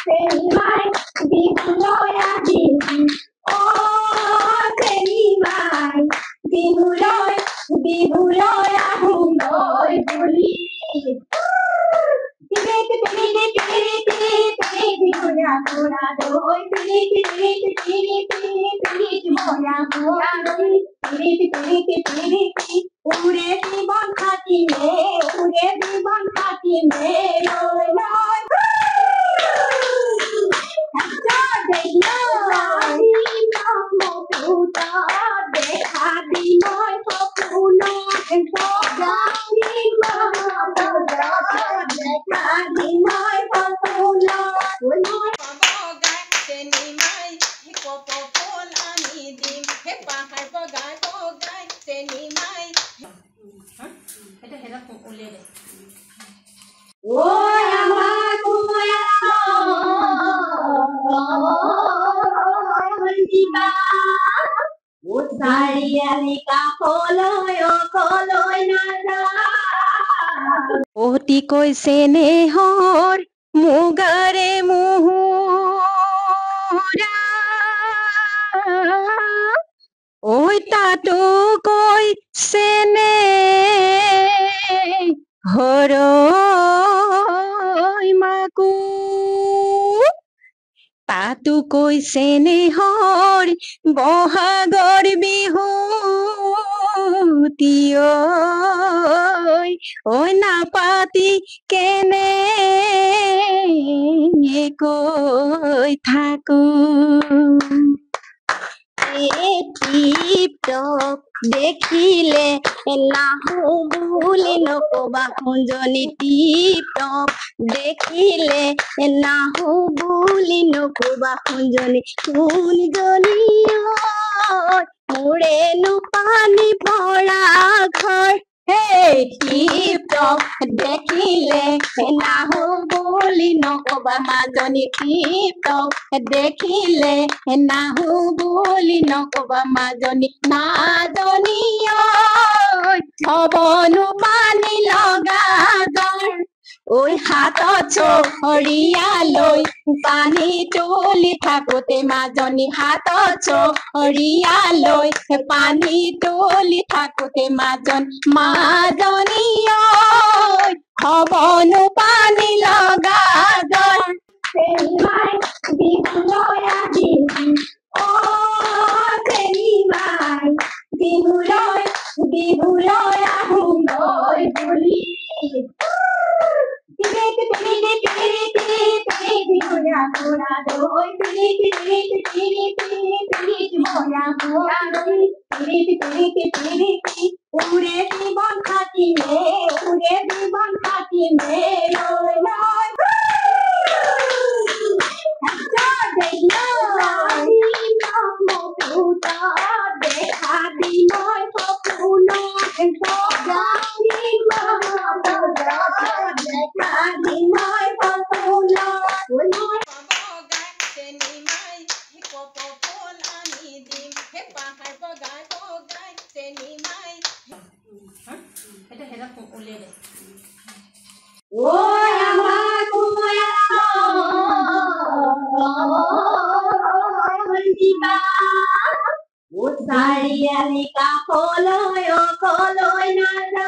Senimai, Dibuloya Dini. Oh, Senimai, Dibuloy, Dibuloya Huloy Buli. Tiri tiri tiri tiri tiri moya moya doi. Tiri tiri tiri tiri tiri moya moya doi. Tiri tiri tiri tiri. Ure জীবন খাটি মে, ure জীবন খাটি মে, লয় লয়। একটা দেখলো নমপুতা দেখা বিনয় সপন গানি মামা দেখা বিনয় সপন বগাই চেনিমাই কপল আমি দিম হে পাহাড় বগাই চেনিমাই এটা হেরা উলিয়ে দে ও আমার কুয়া দিবা ও সারিয়ালি কা কলয় না অতি কৈছে নেহৰ মুগাৰে মুহুৰা ঐ তাতো কৈছে নে হৰৈ মাকো তাতো কৈছে নেহৰ বহাগৰ বিহুতি ঐ নাপাতি কেনে কৈ থাকো টিপটপ দেখিলে নাহো বুলি নকবা শুনজনী টিপটপ দেখিলে নাহো বুলি নকবা শুনজনী মোৰেনো পানী ভৰা ঘৰ Hey, টিপটপ দেখিলে নাহো বুলি নকবা মাজনী টিপটপ দেখিলে নাহো বুলি নকবা মাজনী মাজনী হবনো পানী লগা জ্বৰ ঐ হাতত চৰিয়া লৈ পানী তুলি থাকোতে মাজনী হাতত চৰিয়া লৈ পানী তুলি থাকোতে মাজনী হবনো পানী লগা জ্বৰ চেনিমাই দিবুলয়া দিবি অ চেনিমাই দিবুলয়া হুলয় বুলি Tiri tiri tiri tiri tiri moya moya doi. Tiri tiri tiri tiri tiri moya moya doi. Tiri tiri tiri tiri. Ure জীবন খাটি মে, ure জীবন খাটি মে, লয় লয়। একটা দেখলো নমপুতা দেখা বিনয় সপন গানি মামা দেখা বিনয় সপন বগাই চেনিমাই কপল আমি দিম হে পাহাড় বগাই চেনিমাই এটা হেরা উলিয়ে দে ও আমার কুয়া দিবা ও সারিয়ালি কা কলয় না